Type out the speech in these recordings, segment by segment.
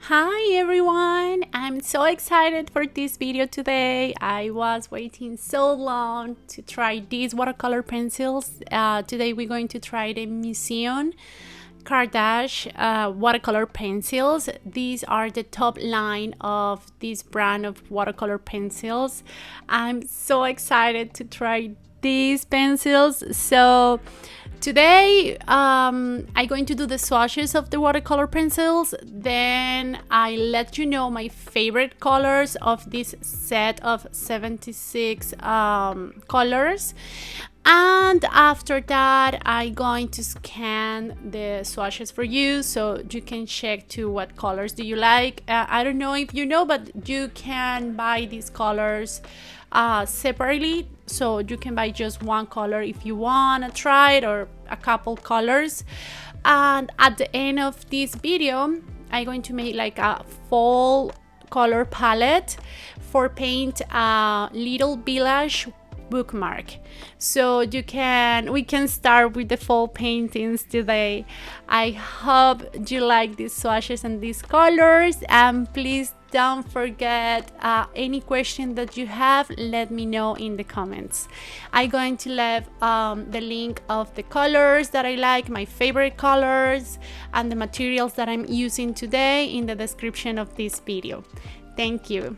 Hi everyone! I'm so excited for this video today. I was waiting so long to try these watercolor pencils. Today we're going to try the Museum Aquarelle watercolor pencils. These are the top line of this brand of watercolor pencils. I'm so excited to try these pencils. So today I'm going to do the swatches of the watercolor pencils, then I let you know my favorite colors of this set of 76 colors, and after that I'm going to scan the swatches for you so you can check to what colors do you like. I don't know if you know, but you can buy these colors separately, so you can buy just one color if you want to try it, or a couple colors. And at the end of this video I'm going to make like a fall color palette for paint a little village bookmark, so we can start with the fall paintings today. I hope you like these swatches and these colors, and please don't forget any question that you have, let me know in the comments. I'm going to leave the link of the colors that I like, my favorite colors, and the materials that I'm using today in the description of this video. Thank you.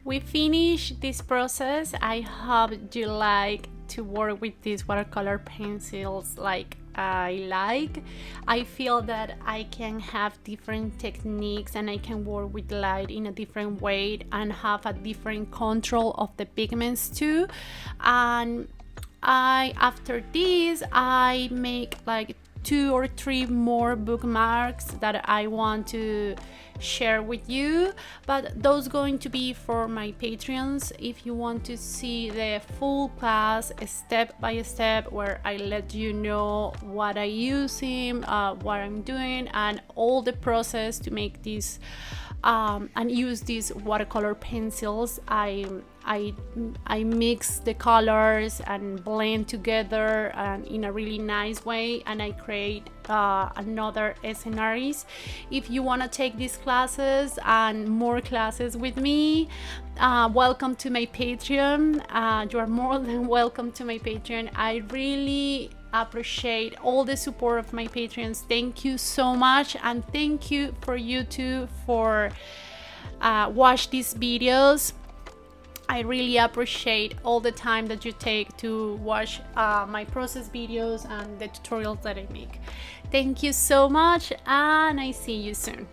we finish this process. I hope you like to work with these watercolor pencils like I feel that I can have different techniques and I can work with light in a different way and have a different control of the pigments too. And after this I make like 2 or 3 more bookmarks that I want to share with you, but those going to be for my Patreons. If you want to see the full class step by step where I let you know what I using, what I'm doing, and all the process to make this and use these watercolor pencils, I mix the colors and blend together and in a really nice way, and I create another scenarios. If you want to take these classes and more classes with me, welcome to my Patreon. You are more than welcome to my Patreon. I really appreciate all the support of my Patreons. Thank you so much, and thank you for you too for watch these videos. I really appreciate all the time that you take to watch my process videos and the tutorials that I make. Thank you so much, and I see you soon.